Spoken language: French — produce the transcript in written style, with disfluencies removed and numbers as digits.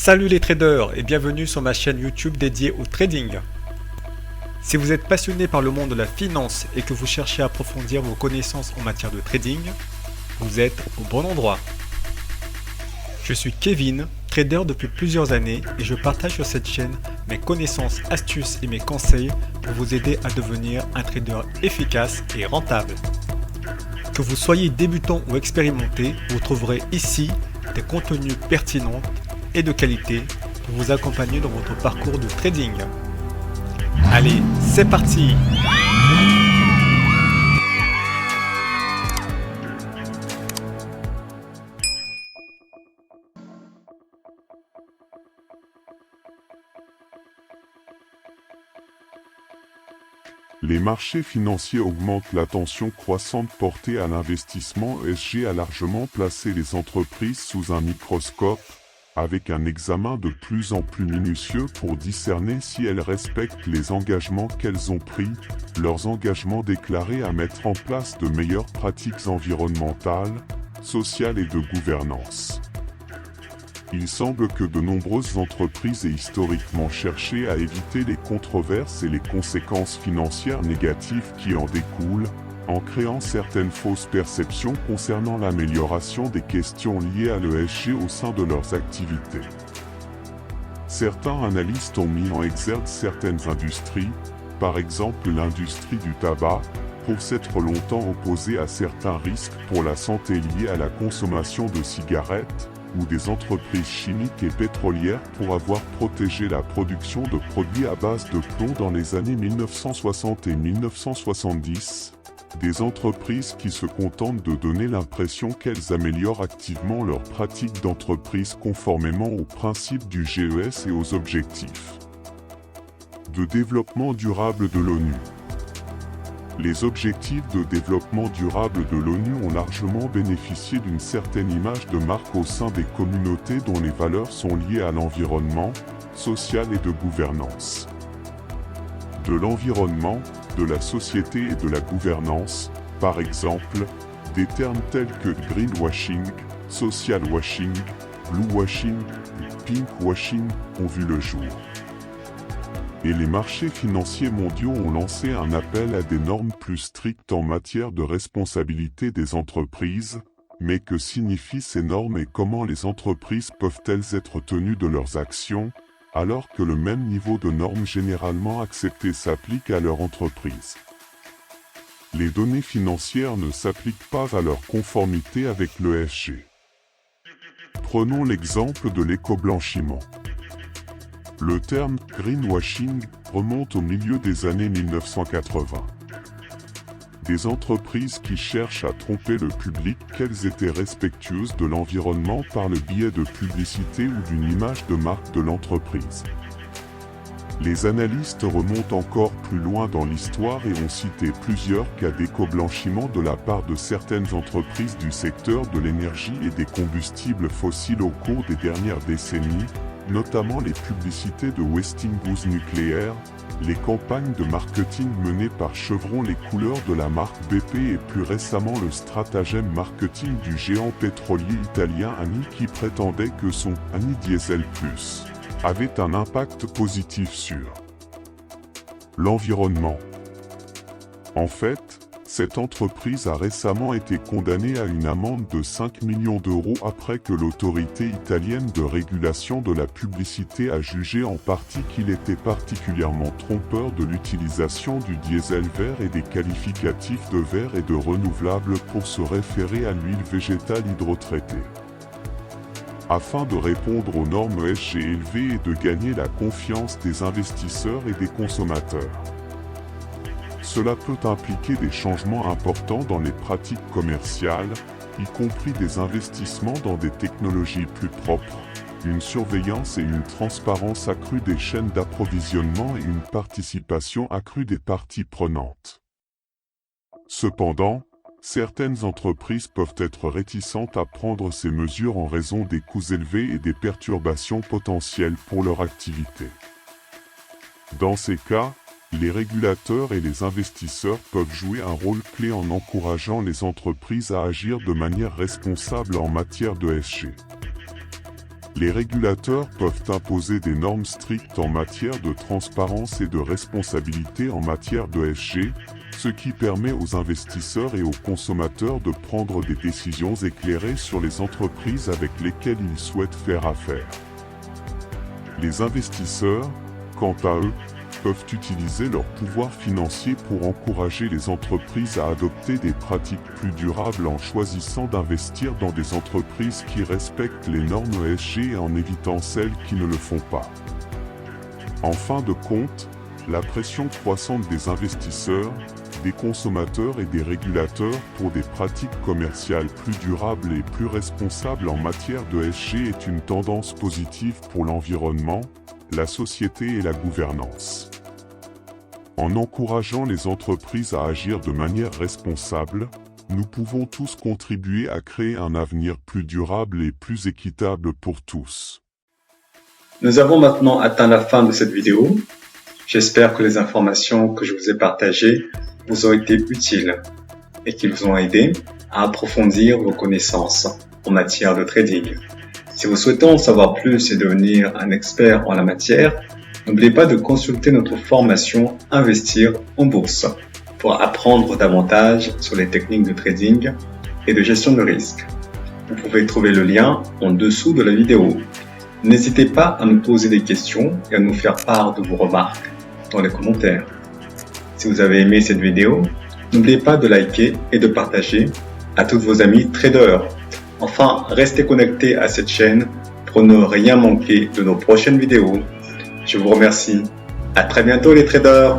Salut les traders et bienvenue sur ma chaîne YouTube dédiée au trading. Si vous êtes passionné par le monde de la finance et que vous cherchez à approfondir vos connaissances en matière de trading, vous êtes au bon endroit. Je suis Kevin, trader depuis plusieurs années et je partage sur cette chaîne mes connaissances, astuces et mes conseils pour vous aider à devenir un trader efficace et rentable. Que vous soyez débutant ou expérimenté, vous trouverez ici des contenus pertinents et de qualité pour vous accompagner dans votre parcours de trading. Allez, c'est parti! Les marchés financiers augmentent l'attention croissante portée à l'investissement. ESG a largement placé les entreprises sous un microscope, avec un examen de plus en plus minutieux pour discerner si elles respectent les engagements qu'elles ont pris, leurs engagements déclarés à mettre en place de meilleures pratiques environnementales, sociales et de gouvernance. Il semble que de nombreuses entreprises aient historiquement cherché à éviter les controverses et les conséquences financières négatives qui en découlent, en créant certaines fausses perceptions concernant l'amélioration des questions liées à l'ESG au sein de leurs activités. Certains analystes ont mis en exergue certaines industries, par exemple l'industrie du tabac, pour s'être longtemps opposée à certains risques pour la santé liés à la consommation de cigarettes, ou des entreprises chimiques et pétrolières pour avoir protégé la production de produits à base de plomb dans les années 1960 et 1970, des entreprises qui se contentent de donner l'impression qu'elles améliorent activement leurs pratiques d'entreprise conformément aux principes du GES et aux objectifs de développement durable de l'ONU. Les objectifs de développement durable de l'ONU ont largement bénéficié d'une certaine image de marque au sein des communautés dont les valeurs sont liées à l'environnement, social et de gouvernance. De l'environnement, de la société et de la gouvernance, par exemple, des termes tels que greenwashing, social washing, blue washing, pink washing ont vu le jour. Et les marchés financiers mondiaux ont lancé un appel à des normes plus strictes en matière de responsabilité des entreprises, mais que signifient ces normes et comment les entreprises peuvent-elles être tenues de leurs actions, alors que le même niveau de normes généralement acceptées s'applique à leur entreprise. Les données financières ne s'appliquent pas à leur conformité avec l'ESG. Prenons l'exemple de l'éco-blanchiment. Le terme « greenwashing » remonte au milieu des années 1980. Des entreprises qui cherchent à tromper le public qu'elles étaient respectueuses de l'environnement par le biais de publicité ou d'une image de marque de l'entreprise. Les analystes remontent encore plus loin dans l'histoire et ont cité plusieurs cas d'éco-blanchiment de la part de certaines entreprises du secteur de l'énergie et des combustibles fossiles au cours des dernières décennies, notamment les publicités de Westinghouse Nucléaire, les campagnes de marketing menées par Chevron, les couleurs de la marque BP et plus récemment le stratagème marketing du géant pétrolier italien Eni qui prétendait que son Eni Diesel Plus avait un impact positif sur l'environnement. En fait, cette entreprise a récemment été condamnée à une amende de 5 millions d'euros après que l'autorité italienne de régulation de la publicité a jugé en partie qu'il était particulièrement trompeur de l'utilisation du diesel vert et des qualificatifs de vert et de renouvelable pour se référer à l'huile végétale hydrotraitée. Afin de répondre aux normes ESG élevées et de gagner la confiance des investisseurs et des consommateurs. Cela peut impliquer des changements importants dans les pratiques commerciales, y compris des investissements dans des technologies plus propres, une surveillance et une transparence accrue des chaînes d'approvisionnement et une participation accrue des parties prenantes. Cependant, certaines entreprises peuvent être réticentes à prendre ces mesures en raison des coûts élevés et des perturbations potentielles pour leur activité. Dans ces cas, les régulateurs et les investisseurs peuvent jouer un rôle clé en encourageant les entreprises à agir de manière responsable en matière de ESG. Les régulateurs peuvent imposer des normes strictes en matière de transparence et de responsabilité en matière d'ESG, ce qui permet aux investisseurs et aux consommateurs de prendre des décisions éclairées sur les entreprises avec lesquelles ils souhaitent faire affaire. Les investisseurs, quant à eux, peuvent utiliser leur pouvoir financier pour encourager les entreprises à adopter des pratiques plus durables en choisissant d'investir dans des entreprises qui respectent les normes ESG et en évitant celles qui ne le font pas. En fin de compte, la pression croissante des investisseurs, des consommateurs et des régulateurs pour des pratiques commerciales plus durables et plus responsables en matière d'ESG est une tendance positive pour l'environnement, la société et la gouvernance. En encourageant les entreprises à agir de manière responsable, nous pouvons tous contribuer à créer un avenir plus durable et plus équitable pour tous. Nous avons maintenant atteint la fin de cette vidéo. J'espère que les informations que je vous ai partagées vous ont été utiles et qu'ils vous ont aidé à approfondir vos connaissances en matière de trading. Si vous souhaitez en savoir plus et devenir un expert en la matière, n'oubliez pas de consulter notre formation Investir en bourse pour apprendre davantage sur les techniques de trading et de gestion de risque. Vous pouvez trouver le lien en dessous de la vidéo. N'hésitez pas à nous poser des questions et à nous faire part de vos remarques dans les commentaires. Si vous avez aimé cette vidéo, n'oubliez pas de liker et de partager à tous vos amis traders. Enfin, restez connectés à cette chaîne pour ne rien manquer de nos prochaines vidéos. Je vous remercie. À très bientôt les traders!